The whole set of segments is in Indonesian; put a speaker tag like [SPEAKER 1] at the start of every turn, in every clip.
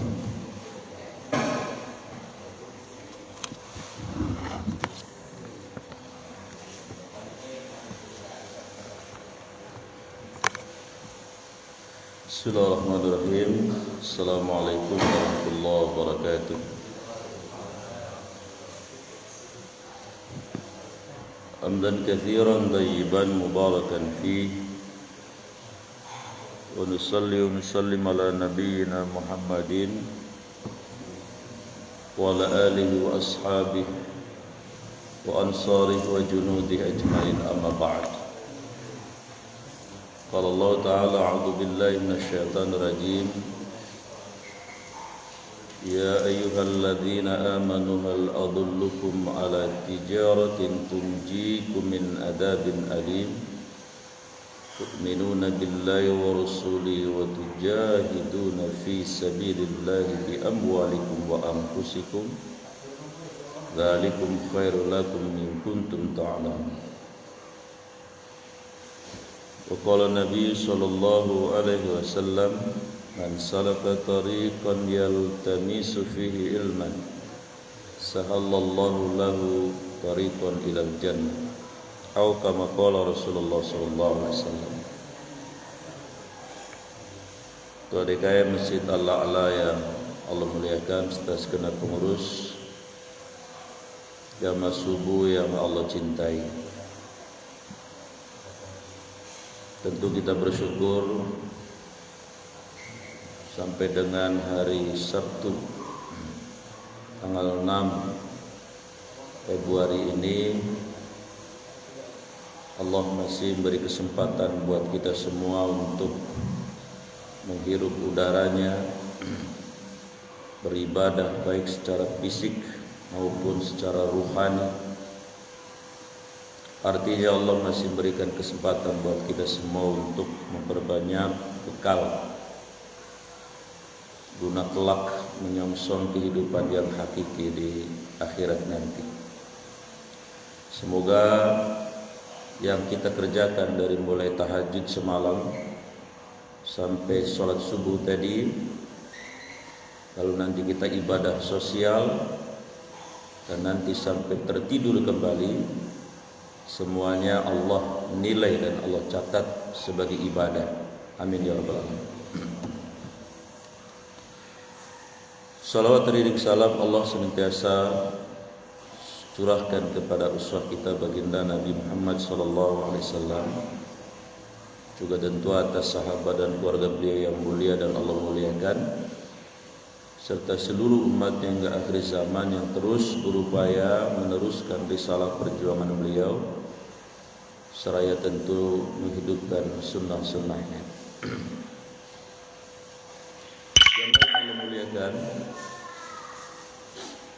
[SPEAKER 1] Bismillahirrahmanirrahim. Assalamualaikum warahmatullahi wabarakatuh. Hamdan katsiran tayyiban mubarakan fihi wa nusalli wa nusallim ala nabiyyina Muhammadin wa ala alihi wa ashabihi wa ansarihi wa junudihi ajmain, amma ba'd. Qala Allah Ta'ala a'udzu billahi minasyaitonir rajim. Ya ayyuhalladzina amanu hal adullukum ala tijaratin tunjikum min adabin alim tu'minuna billahi wa rasulihi wa tujahiduna fi sabilillahi bi amwalikum wa anfusikum dzalikum khairul lakum in kuntum ta'lamun. Wa qala Nabi sallallahu alaihi wasallam, man salaka tariqan yaltamisu fihi ilman sahallallahu lahu tariqan ilal jannah, atau kama qala Rasulullah sallallahu alaihi wasallam. Tuan DKM Masjid Al-A'la yang Allah muliakan serta segenap pengurus jamaah subuh yang Allah cintai. Tentu kita bersyukur sampai dengan hari Sabtu tanggal 6 Februari ini Allah masih memberi kesempatan buat kita semua untuk menghirup udaranya, beribadah baik secara fisik maupun secara ruhani. Artinya Allah masih memberikan kesempatan buat kita semua untuk memperbanyak bekal guna kelak menyongsong kehidupan yang hakiki di akhirat nanti. Semoga yang kita kerjakan dari mulai tahajud semalam sampai sholat subuh tadi, lalu nanti kita ibadah sosial, dan nanti sampai tertidur kembali, semuanya Allah nilai dan Allah catat sebagai ibadah. Amin ya rabbal alamin. Salawat dan salam Allah senantiasa curahkan kepada uswah kita baginda Nabi Muhammad sallallahu alaihi wasallam, juga tentu atas sahabat dan keluarga beliau yang mulia dan Allah muliakan, serta seluruh umat yang hingga akhir zaman yang terus berupaya meneruskan risalah perjuangan beliau, seraya tentu menghidupkan sunnah-sunnahnya. Yang Allah muliakan,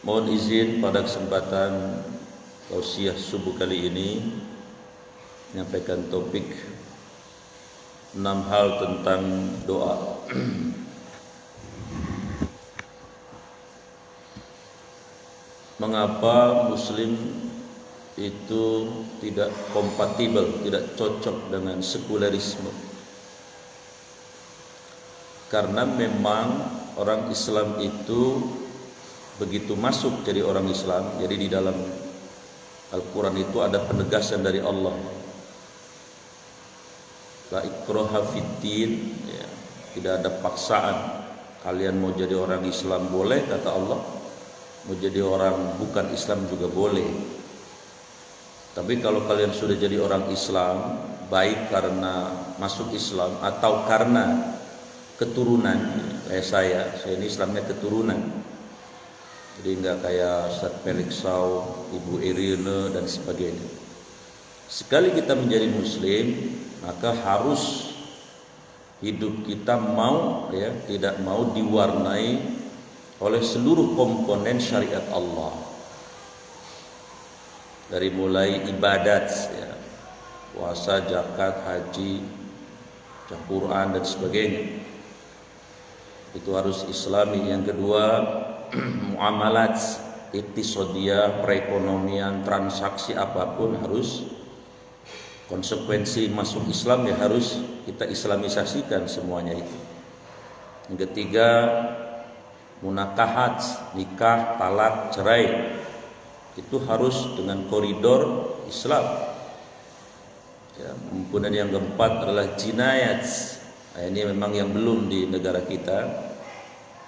[SPEAKER 1] mohon izin pada kesempatan tausiah subuh kali ini menyampaikan topik 6 hal tentang doa. Mengapa Muslim itu tidak kompatibel, tidak cocok dengan sekulerisme? Karena memang orang Islam itu begitu masuk jadi orang Islam, jadi di dalam Al-Quran itu ada penegasan dari Allah, la ikraha fiddin, ya, tidak ada paksaan. Kalian mau jadi orang Islam boleh, kata Allah, mau jadi orang bukan Islam juga boleh. Tapi kalau kalian sudah jadi orang Islam, baik karena masuk Islam atau karena keturunan, kayak saya ini Islamnya keturunan, jadi enggak kayak Ustaz Felix Sau, Ibu Irina dan sebagainya. Sekali kita menjadi Muslim, maka harus hidup kita tidak mau diwarnai oleh seluruh komponen syariat Allah, dari mulai ibadat, ya, puasa, zakat, haji, baca Quran dan sebagainya, itu harus Islami. Yang kedua, muamalat, iktisadiyah, perekonomian, transaksi apapun harus konsekuensi masuk Islam, ya harus kita islamisasikan semuanya itu. Yang ketiga, munakahat, nikah, talak, cerai, itu harus dengan koridor Islam. Ya, kemudian yang keempat adalah jinayat. Nah, ini memang yang belum di negara kita.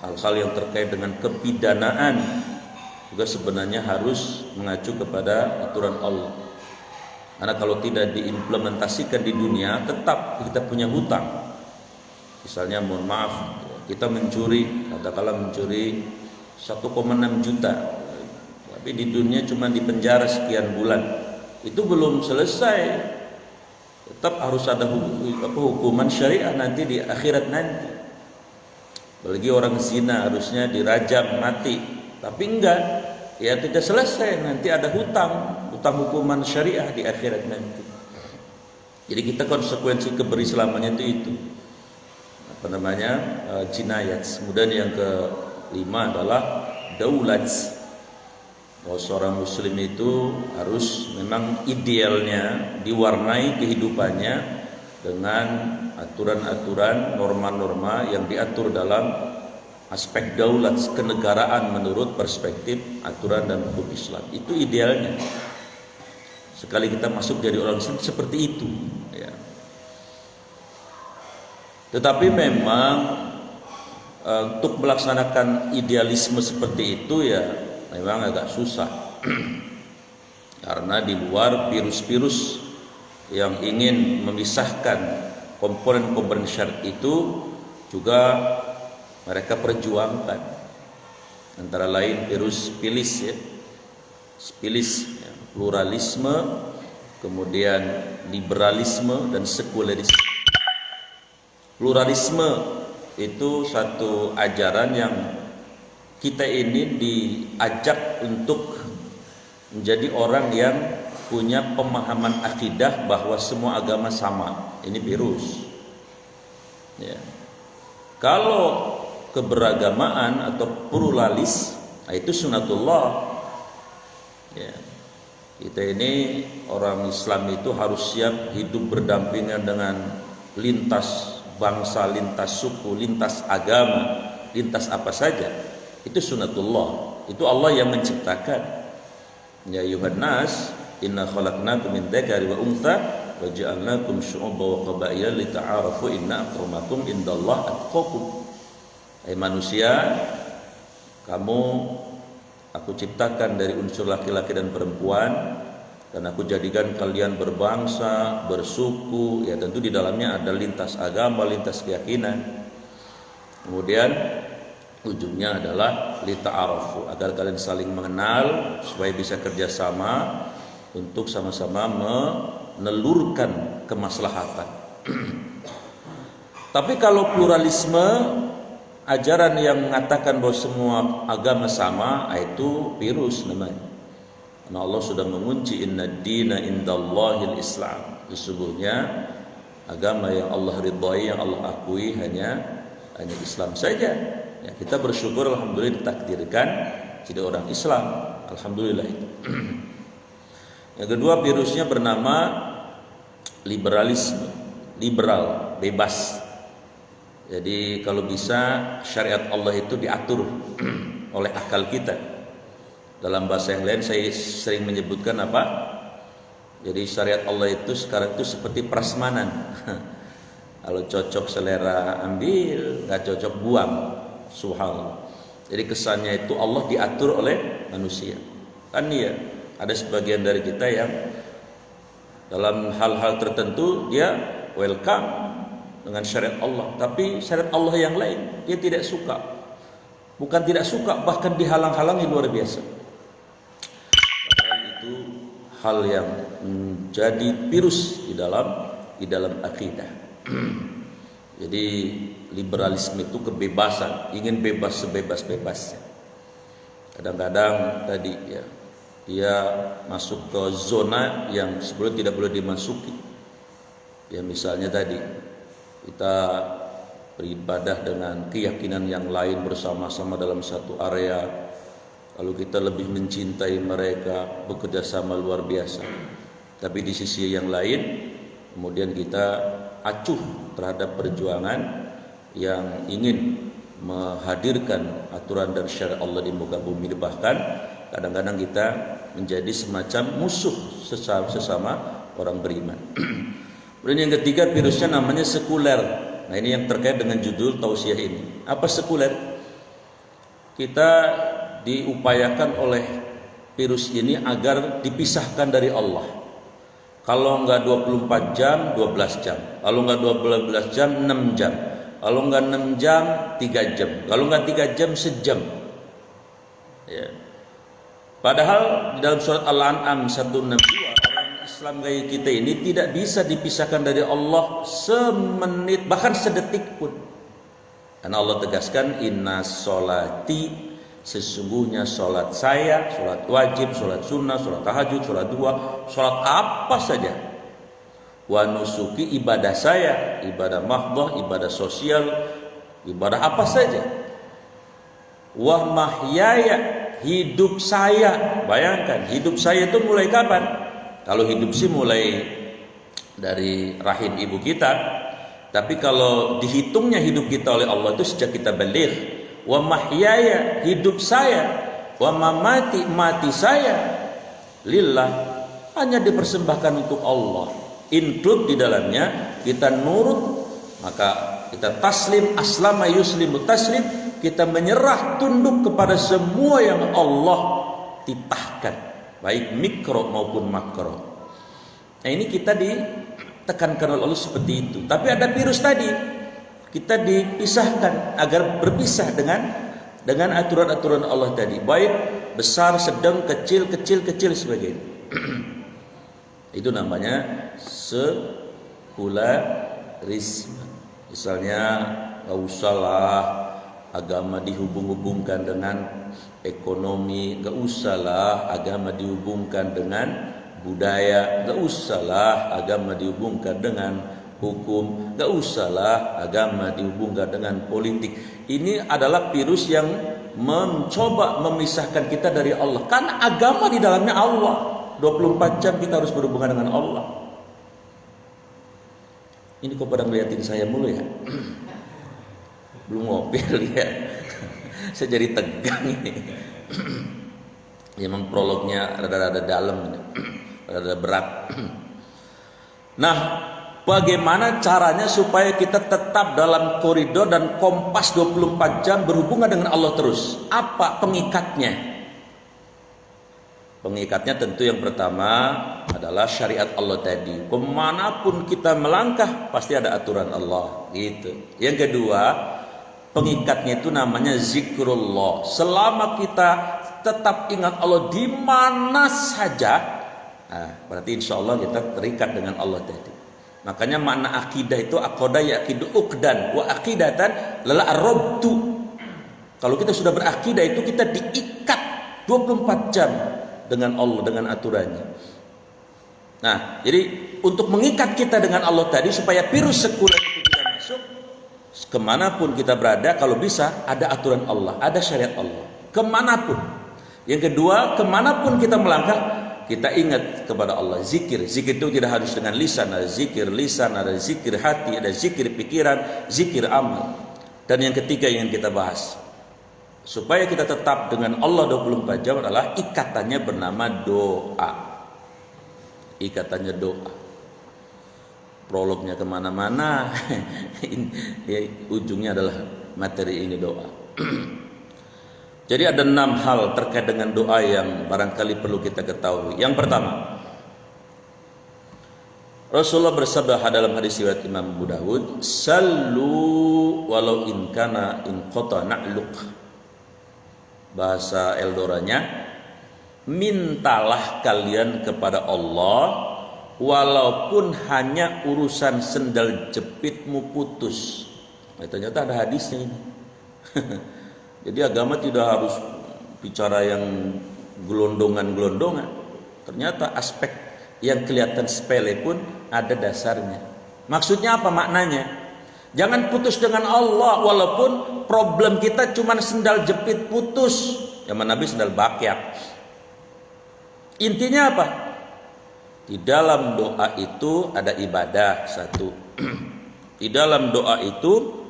[SPEAKER 1] Hal-hal yang terkait dengan kepidanaan juga sebenarnya harus mengacu kepada aturan Allah. Karena kalau tidak diimplementasikan di dunia, tetap kita punya hutang. Misalnya mohon maaf, kita mencuri, katakanlah mencuri 1,6 juta, tapi di dunia cuma dipenjara sekian bulan, itu belum selesai. Tetap harus ada hukuman syariah nanti di akhirat nanti. Apalagi orang zina harusnya dirajam mati, tapi enggak, ya tidak selesai, nanti ada hutang hukuman syariah di akhirat nanti. Jadi kita konsekuensi keberislamannya itu apa namanya, jinayat. Kemudian yang kelima adalah daulat. Bahwa seorang muslim itu harus memang idealnya diwarnai kehidupannya dengan aturan-aturan, norma-norma yang diatur dalam aspek daulat, kenegaraan menurut perspektif aturan dan hukum Islam. Itu idealnya. Sekali kita masuk jadi orang Islam seperti itu, ya. Tetapi memang untuk melaksanakan idealisme seperti itu ya memang agak susah. Karena di luar virus-virus yang ingin memisahkan komponen-komponen syariat itu juga mereka perjuangkan. Antara lain virus Spilis, ya. Spilis, ya. Pluralisme, kemudian liberalisme dan sekulerisme. Pluralisme itu satu ajaran yang kita ini diajak untuk menjadi orang yang punya pemahaman akidah bahwa semua agama sama. Ini virus. Ya. Kalau keberagamaan atau pluralis, itu sunatullah. Ya. Kita ini orang Islam itu harus siap hidup berdampingan dengan lintas bangsa, lintas suku, lintas agama, lintas apa saja. Itu sunatullah. Itu Allah yang menciptakan. Ya ayuhan nas, inna khalaqnakum min dzakari wa untha wa ja'alnakum syu'uban wa qabaila lita'arafu inna akramakum indallahi atqakum. Hai manusia, kamu aku ciptakan dari unsur laki-laki dan perempuan, dan aku jadikan kalian berbangsa, bersuku, ya tentu di dalamnya ada lintas agama, lintas keyakinan. Kemudian ujungnya adalah lita'arafu, agar kalian saling mengenal supaya bisa kerjasama untuk sama-sama menelurkan kemaslahatan. Tapi kalau pluralisme, ajaran yang mengatakan bahwa semua agama sama, itu virus namanya. Karena Allah sudah mengunci inna dina indallahil Islam. Sesungguhnya agama yang Allah ridhai, yang Allah akui hanya Islam saja. Ya, kita bersyukur alhamdulillah ditakdirkan jadi orang Islam. Alhamdulillah itu. Yang kedua, virusnya bernama liberalisme. Liberal, bebas. Jadi kalau bisa syariat Allah itu diatur oleh akal kita. Dalam bahasa yang lain saya sering menyebutkan apa? Jadi syariat Allah itu sekarang itu seperti prasmanan. Kalau cocok selera ambil, nggak cocok buang. Subhanallah. Jadi kesannya itu Allah diatur oleh manusia. Kan ya, ada sebagian dari kita yang dalam hal-hal tertentu dia welcome dengan syariat Allah, tapi syariat Allah yang lain dia tidak suka. Bukan tidak suka, bahkan dihalang-halangi luar biasa. Padahal itu hal yang menjadi virus di dalam akidah. Jadi liberalisme itu kebebasan, ingin bebas sebebas-bebasnya. Kadang-kadang tadi ya, dia masuk ke zona yang sebelumnya tidak boleh dimasuki. Ya misalnya tadi kita beribadah dengan keyakinan yang lain bersama-sama dalam satu area, lalu kita lebih mencintai mereka, bekerja sama luar biasa. Tapi di sisi yang lain kemudian kita acuh terhadap perjuangan yang ingin menghadirkan aturan dan syariat Allah di muka bumi. Bahkan kadang-kadang kita menjadi semacam musuh sesama orang beriman. Kemudian yang ketiga, virusnya namanya sekuler. Nah, ini yang terkait dengan judul tausiah ini. Apa sekuler? Kita diupayakan oleh virus ini agar dipisahkan dari Allah. Kalau enggak 24 jam, 12 jam. Kalau enggak 12 jam, 6 jam. Kalau enggak 6 jam, 3 jam. Kalau enggak 3 jam, sejam. Ya. Padahal di dalam surat Al-An'am 162, orang Islam gaya kita ini tidak bisa dipisahkan dari Allah semenit, bahkan sedetik pun. Karena Allah tegaskan, inna sholati, sesungguhnya sholat saya, sholat wajib, sholat sunnah, sholat tahajud, sholat duha, sholat apa saja, wa nusuki, ibadah saya, ibadah mahdoh, ibadah sosial, ibadah apa saja, wa mahyaya, hidup saya. Bayangkan, hidup saya itu mulai kapan? Kalau hidup sih mulai dari rahim ibu kita, tapi kalau dihitungnya hidup kita oleh Allah itu sejak kita baligh. Wa mahyaya, hidup saya, wa mamati, mati saya, lillah, hanya dipersembahkan untuk Allah. Include di dalamnya kita nurut, maka kita taslim, aslama yuslimu taslim, kita menyerah tunduk kepada semua yang Allah titahkan, baik mikro maupun makro. Nah, ini kita ditekankan oleh Allah seperti itu. Tapi ada virus tadi, kita dipisahkan agar berpisah dengan aturan-aturan Allah tadi, baik besar, sedang, kecil sebagainya. Itu namanya sekularisme. Misalnya, nggak usahlah agama dihubung-hubungkan dengan ekonomi, nggak usahlah agama dihubungkan dengan budaya, nggak usahlah agama dihubungkan dengan hukum, nggak usahlah agama dihubungkan dengan politik. Ini adalah virus yang mencoba memisahkan kita dari Allah. Karena agama di dalamnya Allah. 24 jam kita harus berhubungan dengan Allah. Ini kok pada ngeliatin saya mulu ya? Belum ngopi ya. Saya jadi tegang ini. Memang prolognya rada-rada dalam ini. Rada berat. Nah, bagaimana caranya supaya kita tetap dalam koridor dan kompas 24 jam berhubungan dengan Allah terus? Apa pengikatnya? Pengikatnya tentu yang pertama adalah syariat Allah tadi. Kemanapun kita melangkah pasti ada aturan Allah gitu. Yang kedua, pengikatnya itu namanya zikrullah. Selama kita tetap ingat Allah di mana saja, berarti insya Allah kita terikat dengan Allah tadi. Makanya makna akidah itu aqoda yaqidu uqdan wa aqidatan lala arabtu. Kalau kita sudah berakidah itu kita diikat 24 jam dengan Allah, dengan aturannya. Nah, jadi untuk mengikat kita dengan Allah tadi supaya virus sekuler itu tidak masuk, kemanapun kita berada, kalau bisa ada aturan Allah, ada syariat Allah, kemanapun. Yang kedua, kemanapun kita melangkah, kita ingat kepada Allah. Zikir itu tidak harus dengan lisan. Ada zikir lisan, ada zikir hati, ada zikir pikiran, zikir amal. Dan yang ketiga yang kita bahas, supaya kita tetap dengan Allah 24 jam adalah ikatannya bernama doa. Ikatannya doa. Prolognya kemana-mana, ujungnya adalah materi ini doa. Jadi ada 6 hal terkait dengan doa yang barangkali perlu kita ketahui. Yang pertama, Rasulullah bersabda dalam hadis riwayat Imam Abu Dawud, "Sallu walau in kana in qata na'luq." Bahasa Eldoranya, mintalah kalian kepada Allah walaupun hanya urusan sendal jepitmu putus. Nah, ternyata ada hadisnya ini. Jadi agama tidak harus bicara yang gelondongan-gelondongan. Ternyata aspek yang kelihatan sepele pun ada dasarnya. Maksudnya apa maknanya? Jangan putus dengan Allah walaupun problem kita cuma sendal jepit putus. Zaman Nabi sendal bakyak. Intinya apa? Di dalam doa itu ada ibadah, satu. Di dalam doa itu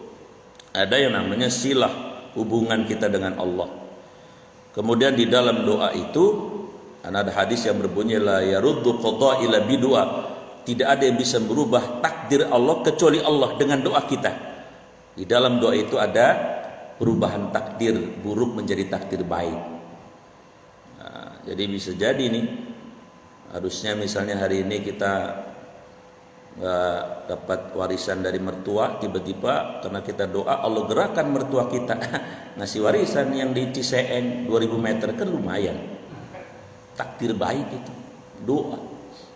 [SPEAKER 1] Ada yang namanya silah, hubungan kita dengan Allah. Kemudian di dalam doa itu ada hadis yang berbunyi la yaruddu qada ila bidua. Tidak ada yang bisa merubah takdir Allah kecuali Allah dengan doa kita. Di dalam doa itu ada perubahan takdir buruk menjadi takdir baik. Nah, jadi bisa jadi nih, harusnya misalnya hari ini kita nggak dapat warisan dari mertua, tiba-tiba karena kita doa Allah gerakan mertua kita ngasih warisan yang di Ciseeng 2000 meter, kan lumayan. Takdir baik itu doa.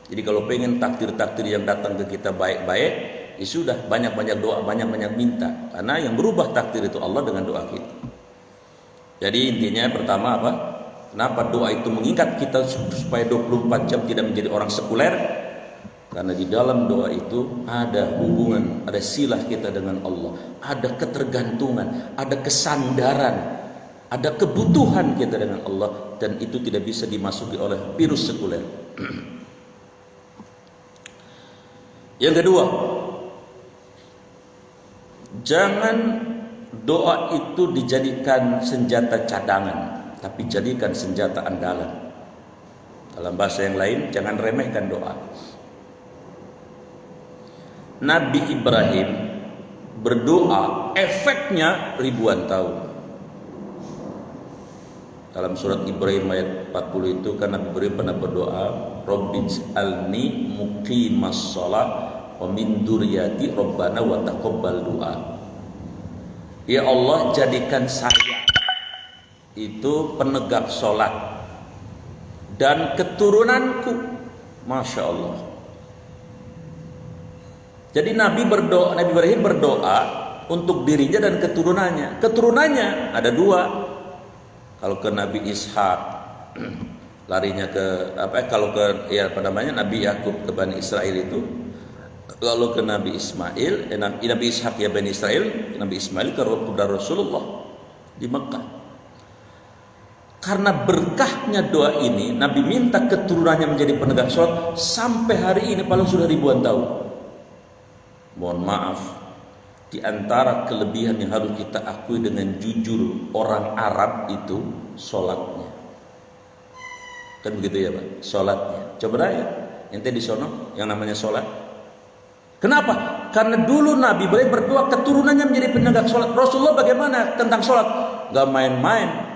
[SPEAKER 1] Jadi kalau pengen takdir-takdir yang datang ke kita baik-baik, ya sudah, banyak-banyak doa, banyak-banyak minta, karena yang berubah takdir itu Allah dengan doa kita. Jadi intinya pertama apa? Kenapa doa itu mengingat kita supaya 24 jam tidak menjadi orang sekuler? Karena di dalam doa itu ada hubungan, ada silah kita dengan Allah, ada ketergantungan, ada kesandaran, ada kebutuhan kita dengan Allah, dan itu tidak bisa dimasuki oleh virus sekuler. Yang kedua, jangan doa itu dijadikan senjata cadangan, tapi jadikan senjata andalan. Dalam bahasa yang lain, jangan remehkan doa. Nabi Ibrahim berdoa, efeknya ribuan tahun. Dalam surat Ibrahim ayat 40 itu kan Nabi Ibrahim pernah berdoa, Rabbij'alni muqimas shalah wa min dzurriyyati rabbana wa taqabbal du'a. Ya Allah, jadikan saya itu penegak sholat dan keturunanku. Masya Allah. Jadi Nabi Ibrahim berdoa untuk dirinya dan keturunannya. Keturunannya ada dua. Kalau ke Nabi Ishak larinya ke kalau ke Nabi Yakub ke Bani Israel itu. Lalu ke Nabi Ismail, Nabi Ishak ya Bani Israel, Nabi Ismail ke Rasulullah di Mekah. Karena berkahnya doa ini, Nabi minta keturunannya menjadi penegak sholat sampai hari ini, paling sudah ribuan tahun. Mohon maaf, di antara kelebihan yang harus kita akui dengan jujur orang Arab itu sholatnya. Kan begitu ya Pak? Sholatnya. Coba ya, ente di sono yang namanya sholat. Kenapa? Karena dulu Nabi Ibrahim berdoa keturunannya menjadi penegak sholat. Rasulullah bagaimana tentang sholat? Gak main-main.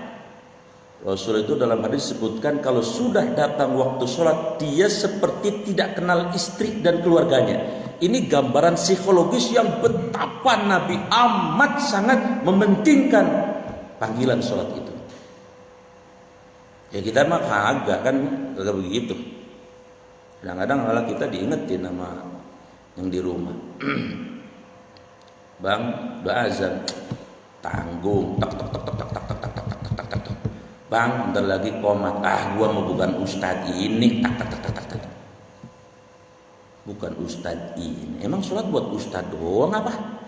[SPEAKER 1] Rasul itu dalam hadis disebutkan kalau sudah datang waktu sholat, dia seperti tidak kenal istri dan keluarganya. Ini gambaran psikologis yang betapa Nabi amat sangat mementingkan panggilan sholat itu. Ya kita mah kagak begitu. Kadang-kadang malah kita diingetin sama yang di rumah. Bang, udah azan. Tanggung, tak tak tak tak tak tak tak tak tak tak tak tak. Bang, bentar lagi komat. Gua mau bukan ustadz ini. Tak tak tak tak tak tak. Bukan ustadz ini. Emang sholat buat ustadz doang apa?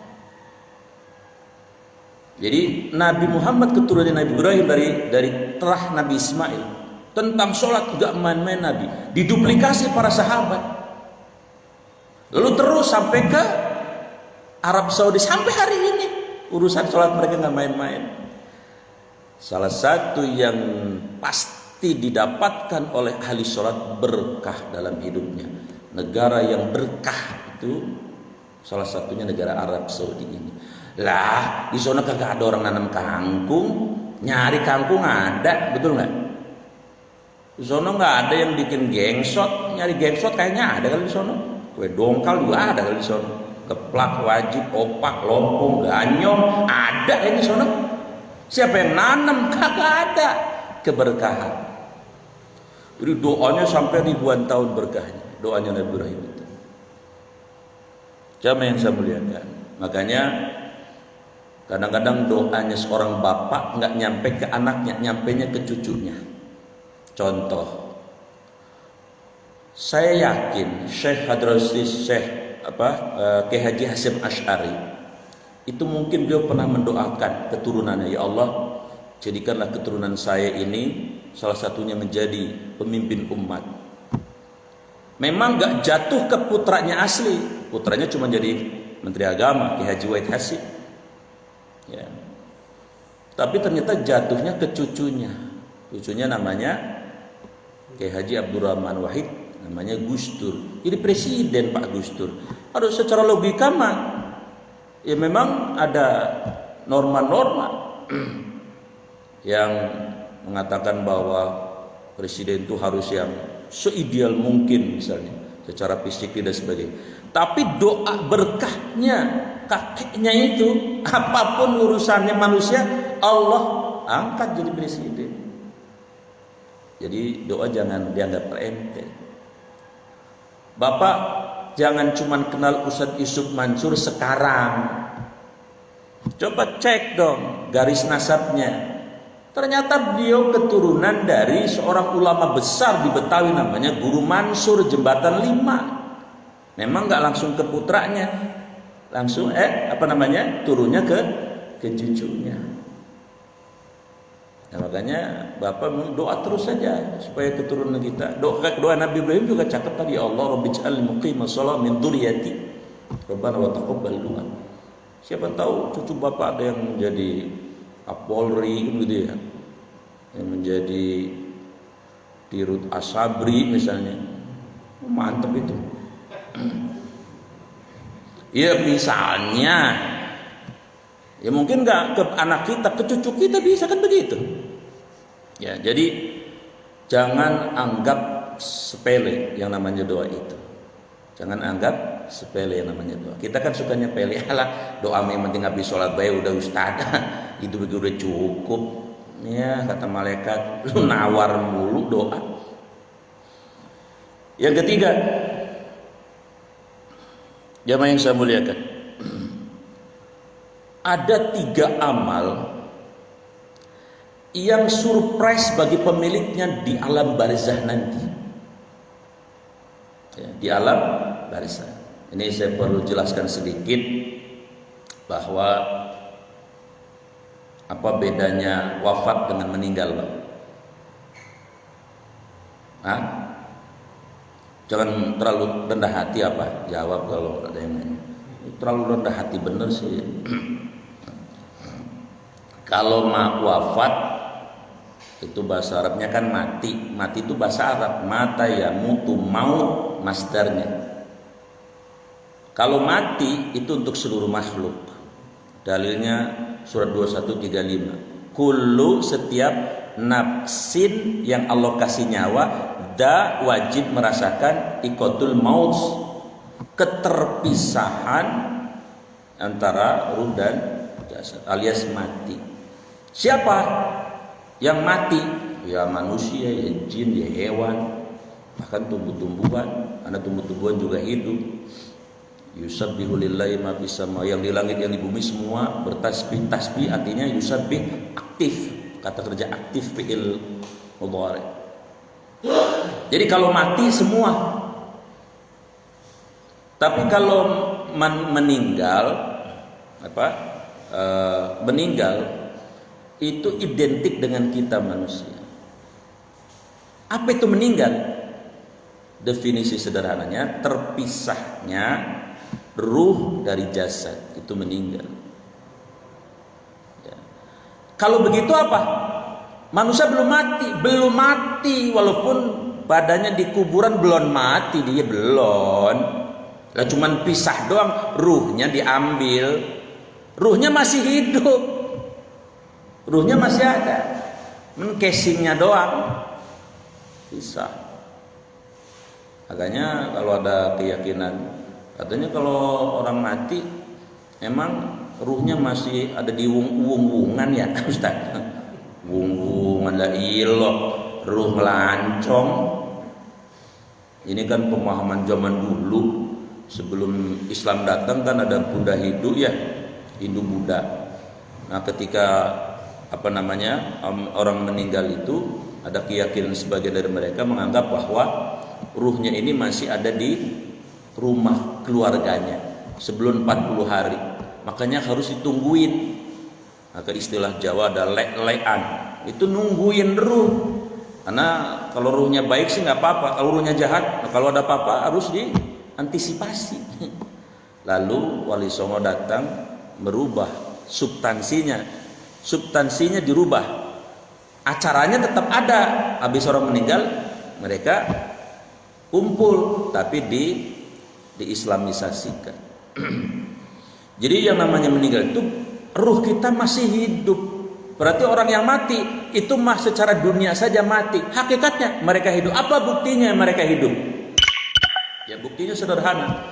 [SPEAKER 1] Jadi Nabi Muhammad keturunan Nabi Ibrahim dari terah Nabi Ismail. Tentang sholat gak main-main Nabi. Diduplikasi para sahabat. Lalu terus sampai ke Arab Saudi sampai hari ini urusan sholat mereka gak main-main. Salah satu yang pasti didapatkan oleh ahli sholat berkah dalam hidupnya. Negara yang berkah itu salah satunya negara Arab Saudi ini. Lah, di sana kagak ada orang nanam kangkung, nyari kangkung ada, betul nggak? Di sana nggak ada yang bikin gengsot, nyari gengsot kayaknya ada kali di sana. Kue dongkal juga ada kali di sana. Keplak, wajib, opak, lompong, ganyong, ada kayaknya di sana. Siapa yang nanam? Kagak ada. Keberkahan. Jadi doanya sampai ribuan tahun berkahnya. Doanya Nabi Ibrahim itu. Jamaah yang saya muliakan. Makanya kadang-kadang doanya seorang bapak nggak nyampe ke anaknya, nyampenya ke cucunya. Contoh, saya yakin Syekh Hadrasis Kiai Haji Hasyim Asy'ari itu mungkin beliau pernah mendoakan keturunannya, ya Allah jadikanlah keturunan saya ini salah satunya menjadi pemimpin umat. Memang gak jatuh ke putranya asli, putranya cuma jadi Menteri Agama Kiai Haji Wahid Hasyim. Ya. Tapi ternyata jatuhnya ke cucunya. Cucunya namanya Kiai Haji Abdurrahman Wahid, namanya Gus Dur. Jadi presiden Pak Gus Dur. Harus secara logika mah ya memang ada norma-norma yang mengatakan bahwa presiden itu harus yang seideal mungkin misalnya secara fisik dan sebagainya. Tapi doa berkahnya kakeknya itu apapun urusannya manusia Allah angkat jadi presiden. Jadi doa jangan dianggap enteng. Bapak jangan cuma kenal Ustadz Yusuf Mansur sekarang. Coba cek dong garis nasabnya. Ternyata beliau keturunan dari seorang ulama besar di Betawi namanya Guru Mansur Jembatan 5. Memang nggak langsung ke putranya, langsung turunnya ke cucunya. Nah, makanya Bapak doa terus saja supaya keturunan kita. Doa Nabi Ibrahim juga cakep tadi, ya Allah Rabbi ij'alni muqimas shalah min dzurriyyati Rabbana wa taqabbal du'a. Siapa tahu cucu Bapak ada yang menjadi Kapolri gitu ya, yang menjadi Dirut Asabri misalnya, mantep itu. Ya misalnya, ya mungkin nggak ke anak kita, ke cucu kita bisa kan begitu. Ya jadi jangan anggap sepele yang namanya doa itu. Jangan anggap sepele yang namanya doa. Kita kan sukanya pele, alah doa yang penting habis sholat baik udah ustad. Itu udah cukup. Ya kata malaikat, lu nawar mulu doa. Yang ketiga, jamaah yang saya muliakan, ada 3 amal yang surprise bagi pemiliknya di alam barzah nanti. Ya, di alam barzah. Ini saya perlu jelaskan sedikit bahwa apa bedanya wafat dengan meninggal, Pak? Hah? Jangan terlalu rendah hati apa? Jawab kalau ada yang nanya. Terlalu rendah hati bener sih. Kalau wafat itu bahasa Arabnya kan mati. Mati itu bahasa Arab. Mata ya mutu maut masdarnya. Kalau mati itu untuk seluruh makhluk. Dalilnya surat 2135. Kullu setiap nafsin yang Allah kasih nyawa wajib merasakan ikotul maut, keterpisahan antara ruh dan jasad alias mati. Siapa yang mati? Ya manusia, ya jin, ya hewan, bahkan tumbuh-tumbuhan. Karena tumbuh-tumbuhan juga hidup. Yusabbihu lillahi ma fis sama, yang di langit yang di bumi semua bertasbih. Tasbih artinya yusabbih, aktif, kata kerja aktif fi'il mudhari. Jadi kalau mati semua. Tapi kalau meninggal meninggal itu identik dengan kita manusia. Apa itu meninggal? Definisi sederhananya terpisahnya ruh dari jasad, itu meninggal. Ya. Kalau begitu apa? Manusia belum mati walaupun badannya di kuburan belum mati, dia belum. Lah cuman pisah doang, ruhnya diambil. Ruhnya masih hidup. Ruhnya masih ada. Casingnya doang pisah. Makanya kalau ada keyakinan, katanya kalau orang mati emang ruhnya masih ada di wung-wungan ya Ustaz. Wung-wungan la ilah, ruh melancong. Ini kan pemahaman zaman dulu sebelum Islam datang kan ada Buddha Hindu ya, Hindu Buddha. Nah ketika orang meninggal itu ada keyakinan sebagian dari mereka menganggap bahwa ruhnya ini masih ada di rumah keluarganya sebelum 40 hari. Makanya harus ditungguin. Maka istilah Jawa ada lek-lekan. Itu nungguin ruh. Karena kalau ruhnya baik sih nggak apa-apa. Kalau ruhnya jahat, kalau ada apa-apa harus diantisipasi. Lalu Wali Songo datang merubah substansinya dirubah, acaranya tetap ada. Habis orang meninggal mereka kumpul, tapi diislamisasikan. Jadi yang namanya meninggal itu ruh kita masih hidup. Berarti orang yang mati itu mah secara dunia saja mati, hakikatnya mereka hidup. Apa buktinya mereka hidup? Ya buktinya sederhana.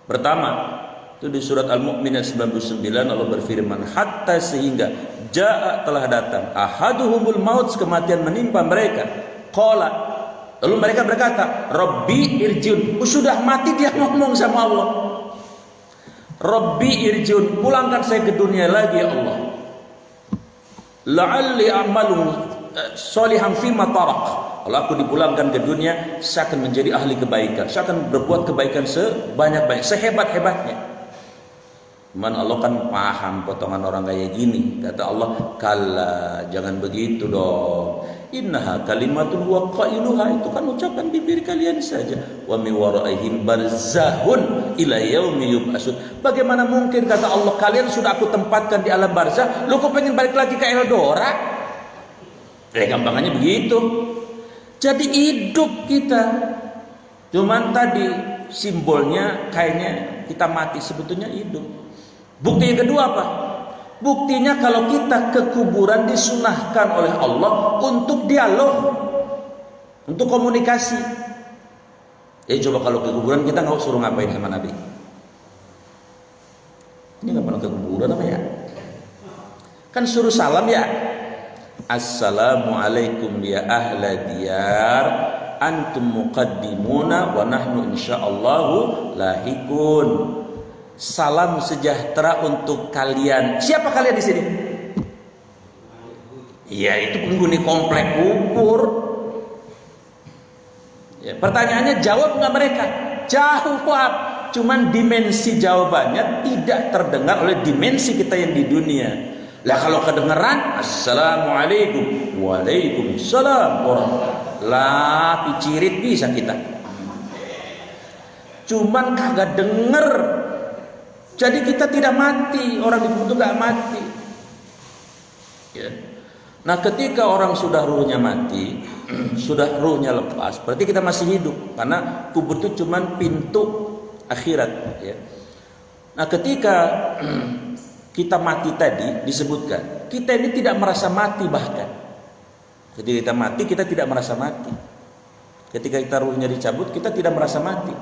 [SPEAKER 1] Pertama, itu di surat Al-Mu'minun 99 Allah berfirman, hatta sehingga jaa telah datang ahaduhumul maut, kematian menimpa mereka. Qala, lalu mereka berkata, Rabbi irjiun. Sudah mati dia ngomong sama Allah, Rabbi irjiun, pulangkan saya ke dunia lagi ya Allah. La'alli a'malu sholihan fima tarak. Kalau aku dipulangkan ke dunia, saya akan menjadi ahli kebaikan, saya akan berbuat kebaikan sebanyak-banyak, sehebat-hebatnya. Cuman Allah kan paham potongan orang kayak gini. Kata Allah, kalla, jangan begitu dong. Innaha kalimatun huwa qailuha, itu kan ucapan bibir kalian saja. Wa mi waraihim barzahun ila yaumi yub'atsun. Bagaimana mungkin, kata Allah, kalian sudah aku tempatkan di alam barzah, lu kok pengen balik lagi ke Eldora? Gampangannya begitu. Jadi hidup kita. Cuman tadi simbolnya kayaknya kita mati, sebetulnya hidup. Bukti yang kedua apa? Buktinya kalau kita ke kuburan disunahkan oleh Allah untuk dialog, untuk komunikasi. Coba kalau ke kuburan kita nggak suruh ngapain sama Nabi? Ini nggak pernah ke kuburan apa ya? Kan suruh salam ya. Assalamualaikum ya ahla diyar, antum muqaddimuna wa nahnu insyaallahu lahikun. Salam sejahtera untuk kalian. Siapa kalian di sini? Ya itu penghuni komplek kubur. Ya, pertanyaannya jawab nggak mereka? Jawab. Cuman dimensi jawabannya tidak terdengar oleh dimensi kita yang di dunia. Lah kalau kedengeran, assalamualaikum, waalaikumsalam, lah picirit bisa kita. Cuman kagak denger. Jadi kita tidak mati, orang di kubur itu gak mati. Ya. Nah ketika orang sudah ruhnya mati, sudah ruhnya lepas, berarti kita masih hidup. Karena kubur itu cuma pintu akhirat. Ya. Nah ketika kita mati tadi disebutkan, kita ini tidak merasa mati bahkan. Ketika kita mati, kita tidak merasa mati. Ketika kita ruhnya dicabut, kita tidak merasa mati.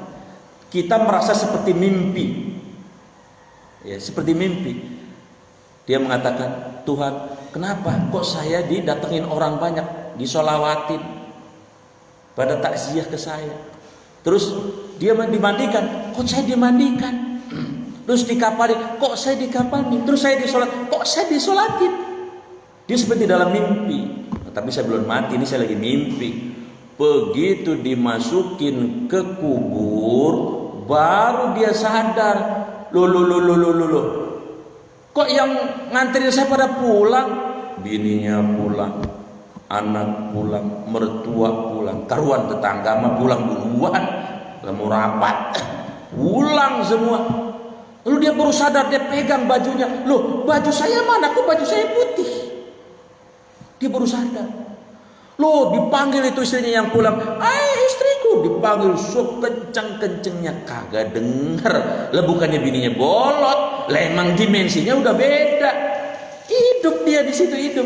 [SPEAKER 1] Kita merasa seperti mimpi. Ya, seperti mimpi. Dia mengatakan, Tuhan, kenapa kok saya didatengin orang banyak, disolawatin, pada takziah ke saya. Terus dia dimandikan, kok saya dimandikan. Terus dikapari, kok saya dikapari. Terus saya disolat, kok saya disolatin. Dia seperti dalam mimpi. Tapi saya belum mati, ini saya lagi mimpi. Begitu dimasukin ke kubur, baru dia sadar. Loh. Kok yang nganterin saya pada pulang? Bininya pulang, anak pulang, mertua pulang, karuan tetangga mah pulang duluan, mau rapat, pulang semua. Lalu dia baru sadar, dia pegang bajunya. Loh, baju saya mana? Kok baju saya putih? Dia baru sadar. Loh, dipanggil itu istrinya yang pulang. Istriku, dipanggil kenceng-kencengnya, kagak denger. Lah bukannya bininya bolot, lah emang dimensinya udah beda. Hidup dia di situ hidup.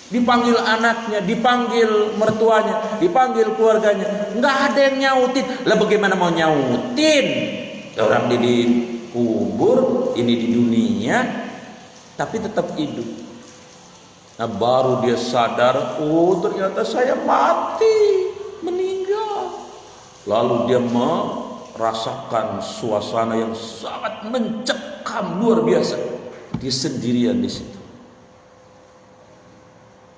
[SPEAKER 1] Dipanggil anaknya, dipanggil mertuanya, dipanggil keluarganya. Nggak ada yang nyautin. Lah bagaimana mau nyautin? Orang di kubur, ini di dunia, tapi tetap hidup. Nah baru dia sadar, oh ternyata saya mati, meninggal. Lalu dia merasakan suasana yang sangat mencekam, luar biasa. Dia sendirian di situ.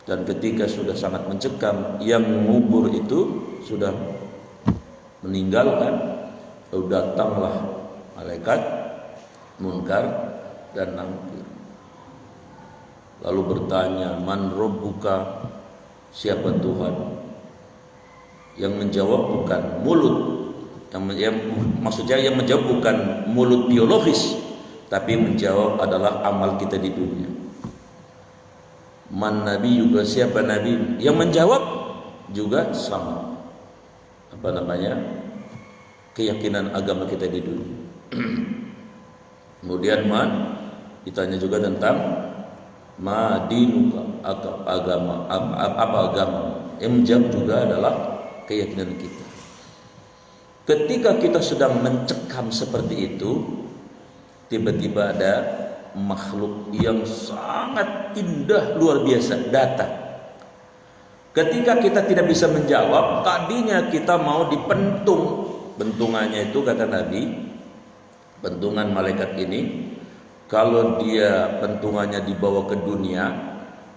[SPEAKER 1] Dan ketika sudah sangat mencekam, yang mengubur itu sudah meninggalkan, lalu datanglah malaikat Munkar dan Nakir. Lalu bertanya, man rabbuka, siapa Tuhan? Yang menjawab bukan mulut, maksudnya yang menjawab bukan mulut biologis, tapi menjawab adalah amal kita di dunia. Man nabi juga siapa nabi? Yang menjawab juga sama. Apa namanya? Keyakinan agama kita di dunia. Kemudian ditanya juga tentang dinuka, agama, apa agama. Yang menjawab juga adalah keyakinan kita. Ketika kita sedang mencekam seperti itu, tiba-tiba ada makhluk yang sangat indah luar biasa datang. Ketika kita tidak bisa menjawab, tadinya kita mau dipentung. Bentungannya itu kata Nabi, pentungan malaikat ini, kalau dia pentungannya dibawa ke dunia,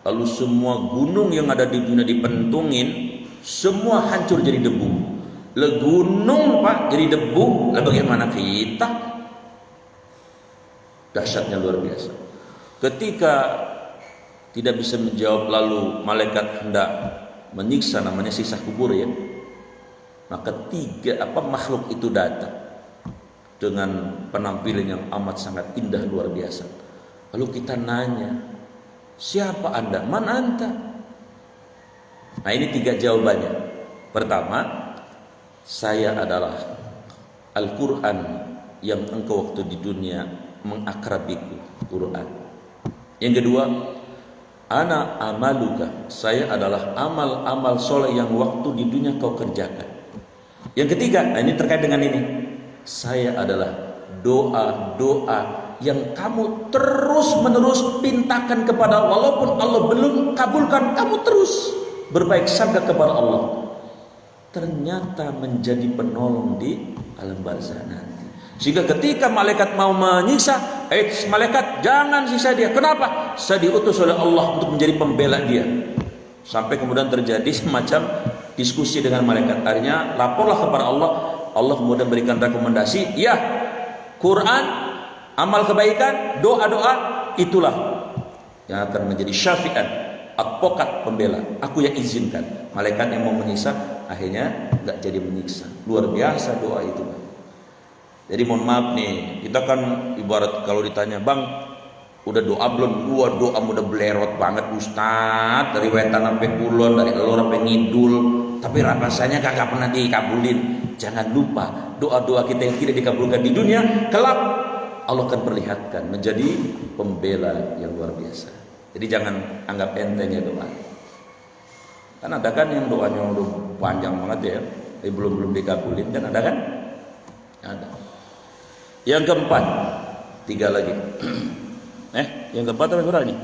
[SPEAKER 1] lalu semua gunung yang ada di dunia dipentungin, semua hancur jadi debu. Le gunung Pak jadi debu, lah bagaimana kita? Dahsyatnya luar biasa. Ketika tidak bisa menjawab, lalu malaikat hendak menyiksa, namanya siksa kubur ya. Maka makhluk itu datang dengan penampilan yang amat sangat indah luar biasa. Lalu kita nanya, siapa Anda? Man anta? Nah ini 3 jawabannya. Pertama, saya adalah Al-Quran yang engkau waktu di dunia mengakrabiku, Quran. Yang kedua, ana amaluka, saya adalah amal-amal soleh yang waktu di dunia kau kerjakan. Yang ketiga, nah ini terkait dengan ini, saya adalah doa-doa yang kamu terus-menerus pintakan kepada Allah, walaupun Allah belum kabulkan, kamu terus berbaik sangka kepada Allah. Ternyata menjadi penolong di alam barzah nanti. Sehingga ketika malaikat mau menyiksa, malaikat jangan siksa dia. Kenapa? Saya diutus oleh Allah untuk menjadi pembela dia. Sampai kemudian terjadi semacam diskusi dengan malaikat. Akhirnya laporlah kepada Allah. Allah kemudian berikan rekomendasi, ya, Quran, amal kebaikan, doa-doa, itulah yang akan menjadi syafi'an, advokat pembela. Aku yang izinkan. Malaikat yang mau menyiksa akhirnya nggak jadi menyiksa. Luar biasa doa itu. Jadi mohon maaf nih, kita kan ibarat kalau ditanya, bang, udah doa belum? Gua doa udah belerot banget Ustaz, dari wetan sampai kulon, dari elor sampai ngidul, tapi rasanya kagak pernah dikabulin. Jangan lupa, doa-doa kita yang tidak dikabulkan di dunia, kelak Allah akan perlihatkan menjadi pembela yang luar biasa. Jadi jangan anggap enteng ya doa. Kan ada kan yang doanya udah panjang banget ya, tapi belum dikabulin, kan ada kan? Ada. Yang keempat, 3 lagi. Yang keempat apa surah ini?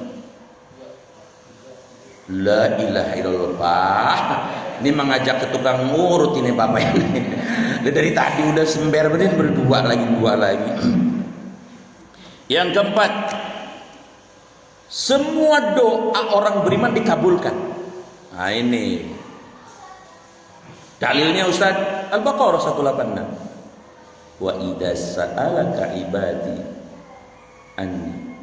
[SPEAKER 1] La ilaha illallah. Pak, ini mengajak ke tukang ngurut ini Bapak ini. Dari tadi udah sember bener, berdua lagi. Yang keempat, semua doa orang beriman dikabulkan. Nah ini dalilnya Ustaz, Al-Baqarah 186. Wa idza sa'alaka ibadi anni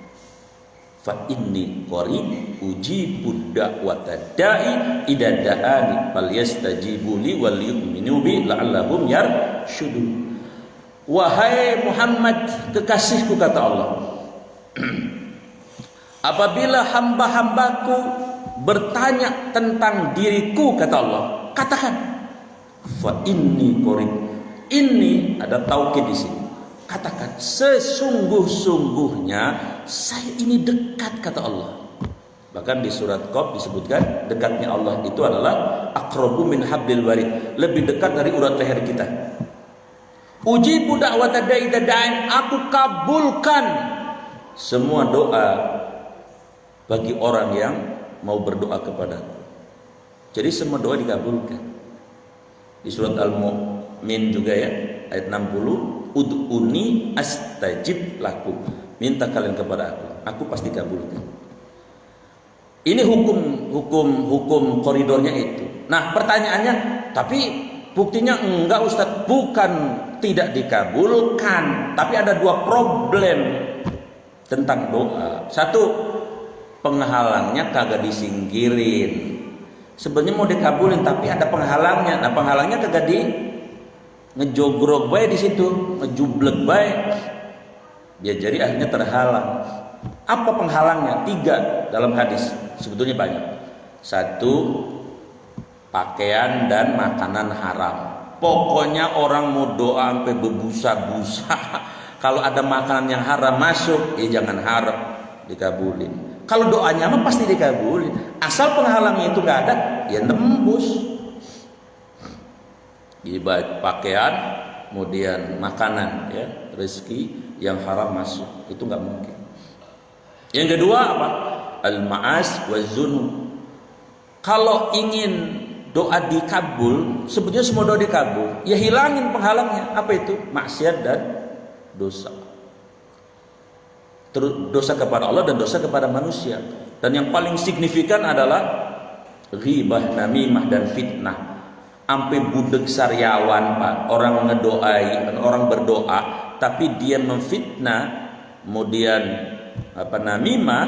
[SPEAKER 1] fa inni qarib ujibu da'wata da'i idza da'ani falyastajibu li wal yu'minu bi la'allahum yarshudun. Wahai Muhammad, kekasihku kata Allah, apabila hamba-hambaku bertanya tentang diriku kata Allah, katakan fa inni qarib. Ini ada taukid di sini. Katakan sesungguh-sungguhnya saya ini dekat kata Allah. Bahkan di surat Qaf disebutkan dekatnya Allah itu adalah aqrabu min hablil warid, lebih dekat dari urat leher kita. Ujibu da'wata da'i da'in, aku kabulkan semua doa bagi orang yang mau berdoa kepadaku. Jadi semua doa dikabulkan. Di surat Al-Mu'min juga ya, ayat 60, ud'uni astajib lakum, minta kalian kepada aku pasti kabulkan. Ini hukum koridornya itu. Nah pertanyaannya, tapi buktinya enggak Ustaz. Bukan tidak dikabulkan, tapi ada 2 problem tentang doa. 1, penghalangnya kagak disingkirin. Sebenarnya mau dikabulin tapi ada penghalangnya. Nah penghalangnya kagak ngejogrok bae di situ, ngejublek bae. Dia jadi akhirnya terhalang. Apa penghalangnya? 3 dalam hadis. Sebetulnya banyak. 1, pakaian dan makanan haram. Pokoknya orang mau doa sampai berbusa-busa, kalau ada makanan yang haram masuk, ya jangan harap dikabulin. Kalau doanya mah pasti dikabulin. Asal penghalangnya itu nggak ada, ya nembus. Ibarat pakaian, kemudian makanan, ya rezeki yang haram masuk, itu nggak mungkin. Yang kedua apa? Al-ma'as wa zunub. Kalau ingin doa dikabul, sebetulnya semua doa dikabul, ya hilangin penghalangnya. Apa itu? Maksiat dan dosa. Dosa kepada Allah dan dosa kepada manusia. Dan yang paling signifikan adalah ghibah, namimah dan fitnah. Sampai budeg saryawan, Pak. Orang ngedoai, orang berdoa, tapi dia memfitnah, kemudian namimah,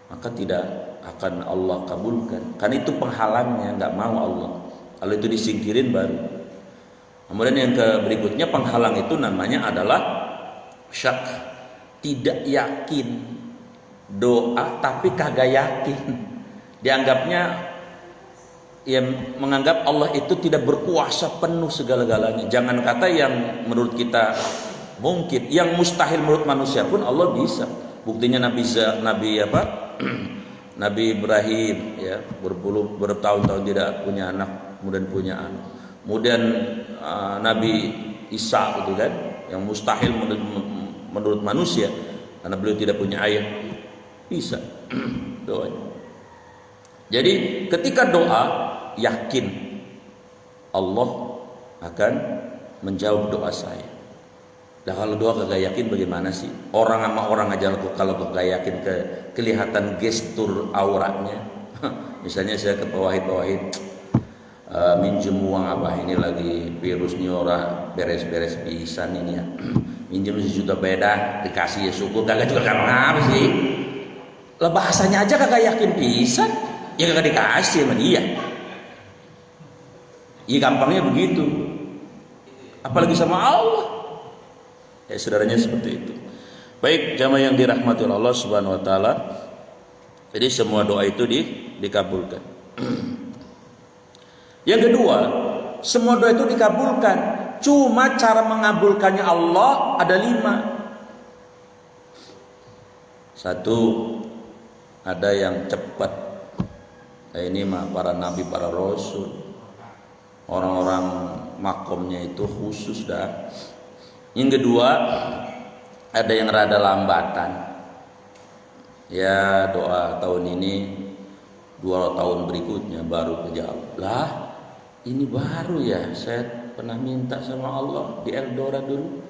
[SPEAKER 1] maka tidak akan Allah kabulkan. Karena itu penghalangnya, nggak mau Allah. Kalau itu disingkirin baru. Kemudian yang berikutnya penghalang itu namanya adalah syak, tidak yakin. Doa tapi kagak yakin. Dianggapnya, ya menganggap Allah itu tidak berkuasa penuh segala-galanya. Jangan kata yang menurut kita mungkin, yang mustahil menurut manusia pun Allah bisa. Buktinya Nabi Ibrahim, ya, bertahun-tahun tidak punya anak, kemudian punya anak. Kemudian Nabi Isa gitu kan, yang mustahil menurut manusia karena beliau tidak punya ayah, bisa doanya. Jadi ketika doa yakin Allah akan menjawab doa saya. Nah kalau doa kagak yakin bagaimana sih? Orang sama orang aja kalau kagak yakin kelihatan gestur auratnya. Misalnya saya ke pawahid, minjem uang apa ini lagi virusnya orang beres-beres pisan ini ya. Minjem 1 juta beda dikasih ya syukur, kagak juga apa sih? Lah bahasanya aja kagak yakin pisan, ya kagak dikasih sama dia. Iya gampangnya begitu. Apalagi sama Allah. Ya saudaranya seperti itu. Baik jamaah yang dirahmati Allah Subhanahu wa taala. Jadi semua doa itu dikabulkan. Yang kedua, semua doa itu dikabulkan. Cuma cara mengabulkannya Allah ada 5. 1, ada yang cepat. Nah, ini mah para nabi, para rasul. Orang-orang makomnya itu khusus dah. Yang kedua, ada yang rada lambatan. Ya doa tahun ini, 2 tahun berikutnya baru kejawab. Lah, ini baru ya, saya pernah minta sama Allah di Eldora dulu.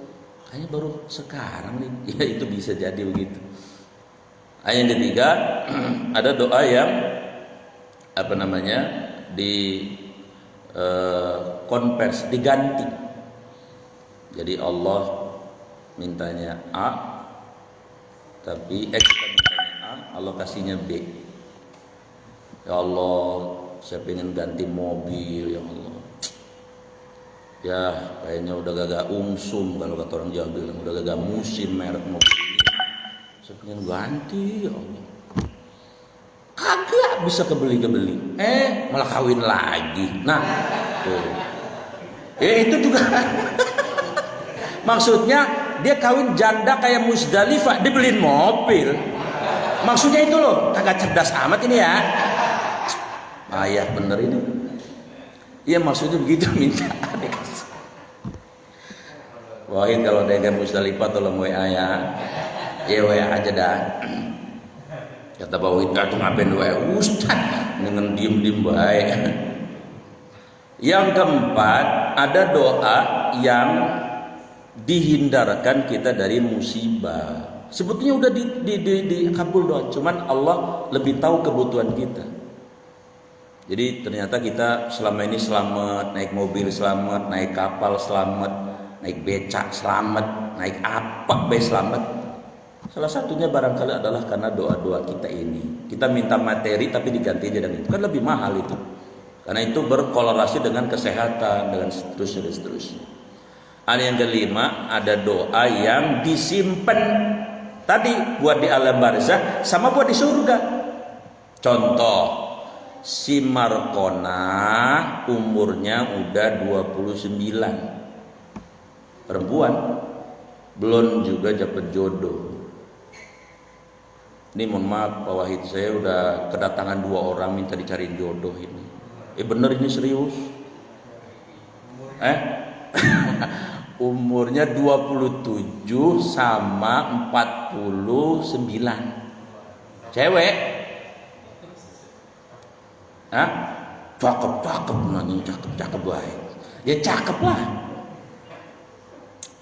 [SPEAKER 1] Kayaknya baru sekarang nih. Ya itu bisa jadi begitu. Yang ketiga, ada doa yang di konvers, diganti. Jadi Allah mintanya A, tapi kita mintanya A, Allah kasihnya B. Ya Allah, saya pengen ganti mobil, ya Allah. Ya kayaknya udah gagak ungsum, kalau kata orang Jawa bilang udah gagak musim merek mobil ini. Saya pengen ganti, ya Allah. Kagak bisa kebeli, malah kawin lagi. Nah, tuh. Itu juga. Maksudnya dia kawin janda kayak Musdalifah, dibeliin mobil. Maksudnya itu loh, kagak cerdas amat ini ya. Ayah bener ini. Iya maksudnya begitu, minta dikasih. Wahid kalau dia Musdalifah tolong WA ya. Ya WA aja dah. Kata Pak Wahid, kata ngapain WA Ustaz, dengan diem baik. Yang keempat, ada doa yang dihindarkan kita dari musibah. Sebetulnya udah dikabul doa, cuman Allah lebih tahu kebutuhan kita. Jadi ternyata kita selama ini selamat, naik mobil selamat, naik kapal selamat, naik becak selamat, naik apa be selamat. Salah satunya barangkali adalah karena doa-doa kita ini. Kita minta materi tapi diganti aja dengan itu. Kan lebih mahal itu. Karena itu berkorelasi dengan kesehatan, dengan seterusnya. Ada yang kelima, ada doa yang disimpan tadi buat di alam barzah sama buat di surga. Contoh, si Markona umurnya udah 29, perempuan, belum juga dapat jodoh. Ini mohon maaf Pak Wahid, saya udah kedatangan 2 orang minta dicariin jodoh ini. Bener ini serius? Umurnya 27 sama 49. Cewek. Cakep nanya, cakep baik. Ya cakep lah.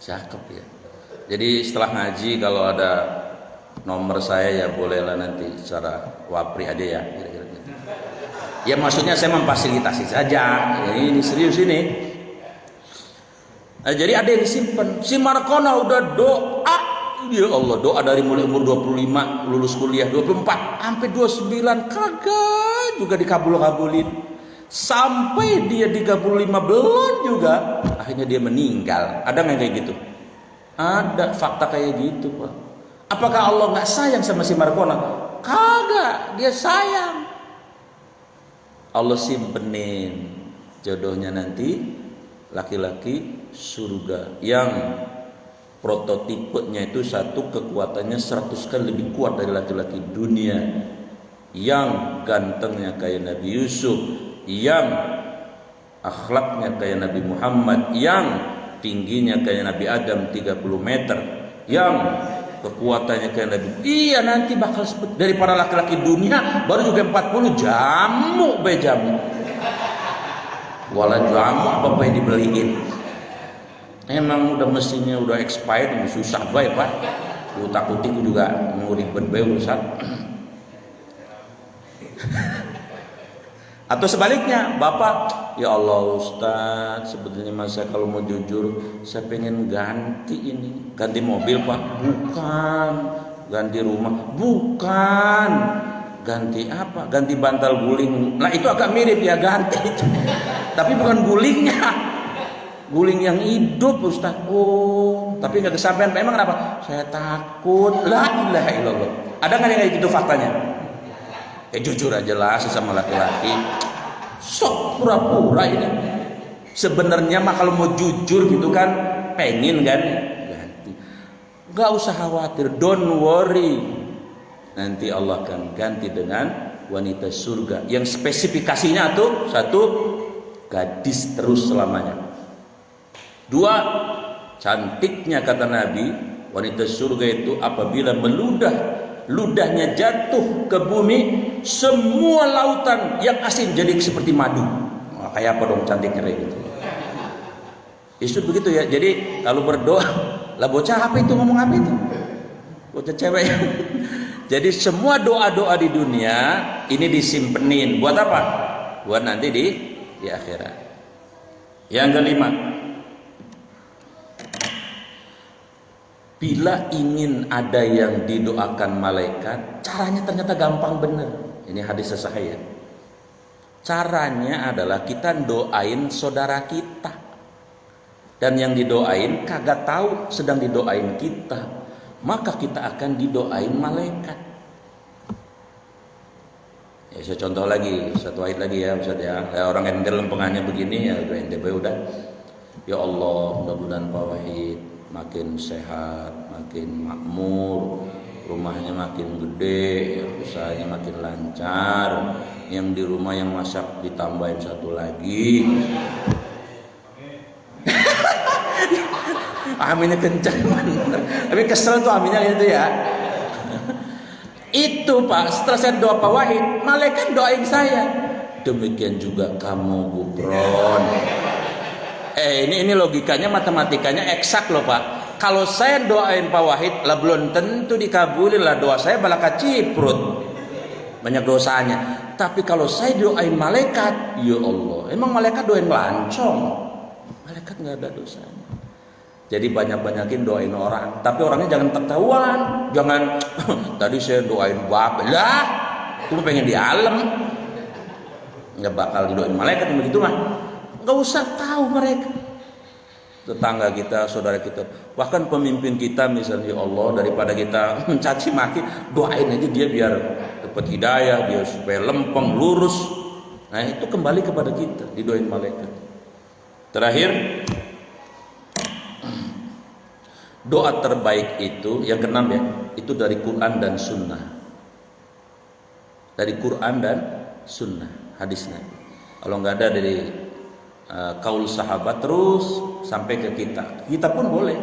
[SPEAKER 1] Cakep ya. Jadi setelah ngaji kalau ada nomor saya ya bolehlah nanti secara wapri aja ya. Ya maksudnya saya memfasilitasi saja. Ya, ini serius ini. Nah, jadi ada yang disimpan. Si Markona udah doa, ya Allah, doa dari mulai umur 25 lulus kuliah 24 sampai 29 kagak juga dikabul-kabulin. Sampai dia 35 belum juga, akhirnya dia meninggal. Ada nggak kayak gitu? Ada fakta kayak gitu, Pak. Apakah Allah nggak sayang sama si Markona? Kagak, dia sayang. Allah simpenin jodohnya nanti laki-laki surga yang prototipenya itu satu, kekuatannya 100 kali lebih kuat dari laki-laki dunia, yang gantengnya kayak Nabi Yusuf, yang akhlaknya kayak Nabi Muhammad, yang tingginya kayak Nabi Adam 30 meter, yang kekuatannya kayak Nabi. Iya, nanti bakal dari para laki-laki dunia baru juga 40 jamu bejamu. Wala jamu apa yang dibeliin. Emang udah mestinya udah expired, susah baik Pak. Utak-utik juga mau ribet bae urusan. Atau sebaliknya, Bapak, ya Allah Ustaz, sebetulnya masa kalau mau jujur, saya pengen ganti ini. Ganti mobil Pak? Bukan. Ganti rumah? Bukan. Ganti apa? Ganti bantal guling. Nah itu agak mirip ya, ganti itu. Tapi bukan gulingnya. Guling yang hidup Ustaz. Oh, tapi nggak kesampaian. Emang kenapa? Saya takut. La ilaha illallah. Ada nggak yang kayak gitu faktanya? Jujur aja lah sesama laki-laki. Sok pura-pura ini. Sebenarnya mah kalau mau jujur gitu kan, pengen kan ganti. Nggak usah khawatir. Don't worry. Nanti Allah akan ganti dengan wanita surga yang spesifikasinya tuh satu, gadis terus selamanya. 2, cantiknya kata Nabi, wanita surga itu apabila ludahnya jatuh ke bumi, semua lautan yang asin jadi seperti madu. Nah, kayak apa dong cantiknya kayak gitu. Isu begitu ya. Jadi kalau berdoa, lah bocah apa itu ngomong apa itu? Bocah cewek. Jadi semua doa-doa di dunia ini disimpenin buat apa? Buat nanti di akhirat. Yang kelima, bila ingin ada yang didoakan malaikat, caranya ternyata gampang bener. Ini hadis sahih ya. Caranya adalah kita doain saudara kita, dan yang didoain kagak tahu sedang didoain kita, maka kita akan didoain malaikat. Ya, saya contoh lagi, satu ayat lagi ya Ustaz ya. Orang ente lempengannya begini ya, udah ente udah. Ya Allah, mudah-mudahan Pak Wahid makin sehat, makin makmur, rumahnya makin gede, ya, usahanya makin lancar. Yang di rumah yang masak ditambahin satu lagi. Aminnya kencang bener. Tapi kesel tuh aminnya gitu ya. Itu Pak, setelah saya doa Pak Wahid, malaikat doain saya. Demikian juga kamu Gubron. Ini logikanya, matematikanya eksak loh Pak. Kalau saya doain Pak Wahid, lah belum tentu dikabulin lah doa saya, malah kaciprut. Banyak dosanya. Tapi kalau saya doain malaikat, ya Allah, emang malaikat doain lancong. Malaikat nggak ada dosanya. Jadi banyak-banyakin doain orang, tapi orangnya jangan ketahuan, jangan tadi saya doain bapak lah, itu pengen di alam, nggak bakal didoain malaikat begitu mah, nggak usah tahu mereka. tetangga kita, saudara kita, bahkan pemimpin kita misalnya, ya Allah, daripada kita mencaci maki, doain aja dia biar dapat hidayah, dia supaya lempeng lurus. Nah itu kembali kepada kita, didoain malaikat. Terakhir, doa terbaik itu yang keenam ya, itu dari Quran dan Sunnah. Dari Quran dan Sunnah, hadisnya. Kalau nggak ada dari kaul sahabat terus sampai ke kita pun boleh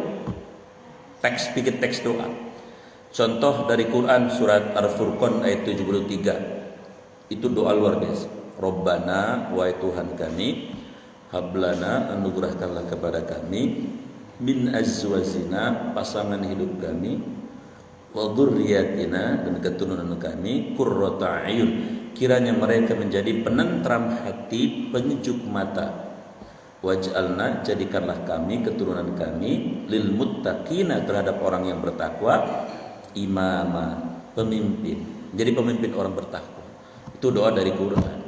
[SPEAKER 1] bikin teks doa. Contoh dari Quran surat Al-Furqan ayat 73, itu doa luar biasa. Rabbana, wahai Tuhan kami, hablana, anugerahkanlah kepada kami, min azwajina, pasangan hidup kami, wa dzurriyyatina, dan keturunan kami, qurrata a'yun, kiranya mereka menjadi penentram hati, penyejuk mata. Waj'alna, jadikanlah kami, keturunan kami, lil muttaqina, terhadap orang yang bertakwa, imama, pemimpin. Jadi pemimpin orang bertakwa. Itu doa dari Quran.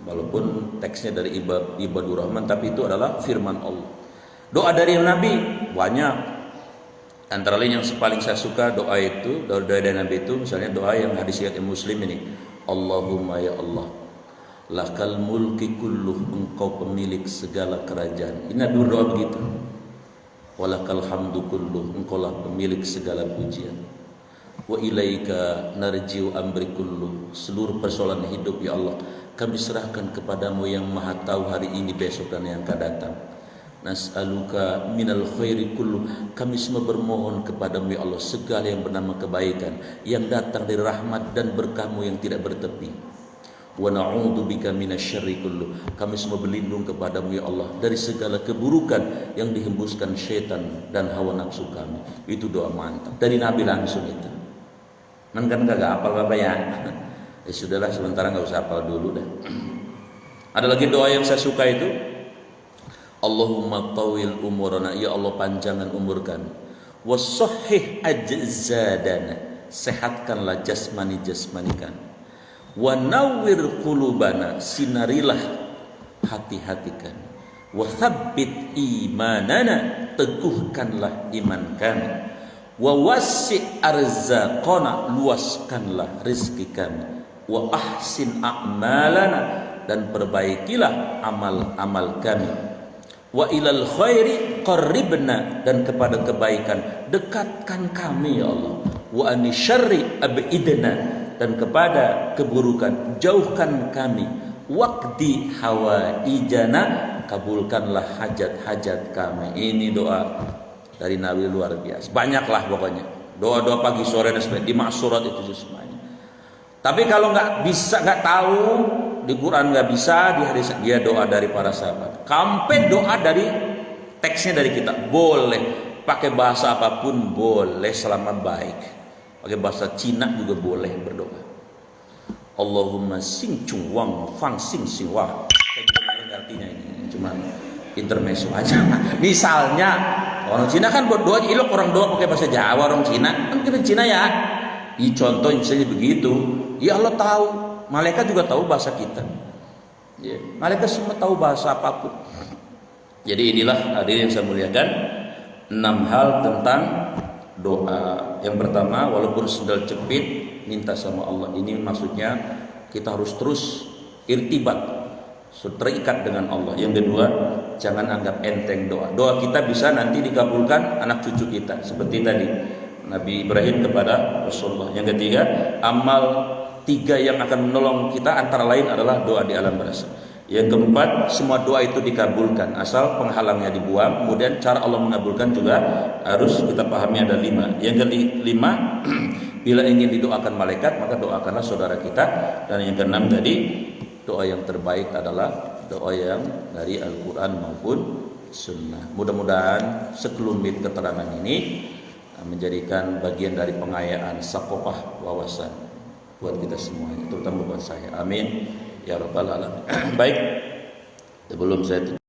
[SPEAKER 1] Walaupun teksnya dari Ibadur Rahman, tapi itu adalah firman Allah. Doa dari Nabi banyak. Antara lain yang paling saya suka doa itu, doa dari Nabi itu, misalnya doa yang hadis riwayat Muslim ini, Allahumma ya Allah, lakal mulki kulluh, engkau pemilik segala kerajaan. Ini doa begitu. Walakal hamdu kulluh, engkau lah pemilik segala pujian. Wa ilaika narji'u amri kulluh, seluruh persoalan hidup ya Allah kami serahkan kepadamu yang maha tahu hari ini, besok dan yang akan datang. Nas'aluka minal khairi kullu, kami semua bermohon kepadamu ya Allah segala yang bernama kebaikan yang datang dari rahmat dan berkahmu yang tidak bertepi. Wa na'udzubika minasyarri kullu, kami semua berlindung kepadamu ya Allah dari segala keburukan yang dihembuskan syaitan dan hawa nafsu kami. Itu doa mantap dari Nabi langsung itu. Kan kagak hafal apa ya? Ya sudahlah, sementara nggak usah hafal dulu dah. Ada lagi doa yang saya suka itu, Allahumma tawil umurana, ya Allah panjangan umur kami, wasahih ajzadana, sehatkanlah jasmani kami, wa nawwir qulubana, sinarilah hati-hati kami, wa tsabbit imanana, teguhkanlah iman kami, wa wasi' arzaqana, luaskanlah rezeki kami, wa ahsin a'malana, dan perbaikilah amal-amal kami, wa ilal khairi qarribna, dan kepada kebaikan dekatkan kami ya Allah, wa anisyarri abidna, dan kepada keburukan jauhkan kami, waqdi hawaijana, kabulkanlah hajat-hajat kami. Ini doa dari Nabi luar biasa. Banyaklah pokoknya doa-doa pagi sore dan sebagainya di maksurat itu semuanya. Tapi kalau nggak bisa, nggak tahu, di Quran nggak bisa, di hadis dia doa dari para sahabat. Sampai doa dari teksnya dari kita boleh, pakai bahasa apapun boleh selama baik. Pakai bahasa Cina juga boleh berdoa. Allahumma sing chung wang fang sing sing wah. Artinya ini cuma intermezzo aja. Misalnya orang Cina kan berdoa ilok, orang doa pakai bahasa Jawa, orang Cina kan kita Cina ya. Ini contoh misalnya begitu. Ya Allah tahu, malaikat juga tahu bahasa kita. Ya, malaikat semua tahu bahasa apapun. Jadi inilah hadirin yang saya muliakan, 6 hal tentang doa. Yang pertama, walaupun sendal jepit, minta sama Allah. Ini maksudnya kita harus terus irtibat, terikat dengan Allah. Yang kedua, jangan anggap enteng doa. Doa kita bisa nanti dikabulkan anak cucu kita, seperti tadi Nabi Ibrahim kepada Rasulullah. Yang ketiga, amal 3 yang akan menolong kita antara lain adalah doa di alam barzakh. Yang keempat, semua doa itu dikabulkan asal penghalangnya dibuang. Kemudian cara Allah mengabulkan juga harus kita pahami ada 5. Yang kelima, bila ingin didoakan malaikat maka doakanlah saudara kita. Dan yang keenam tadi, doa yang terbaik adalah doa yang dari Al-Quran maupun Sunnah. Mudah-mudahan sekelumit keterangan ini menjadikan bagian dari pengayaan saqofah wawasan buat kita semuanya, terutama buat saya. Amin ya rabbal alamin. Baik, sebelum saya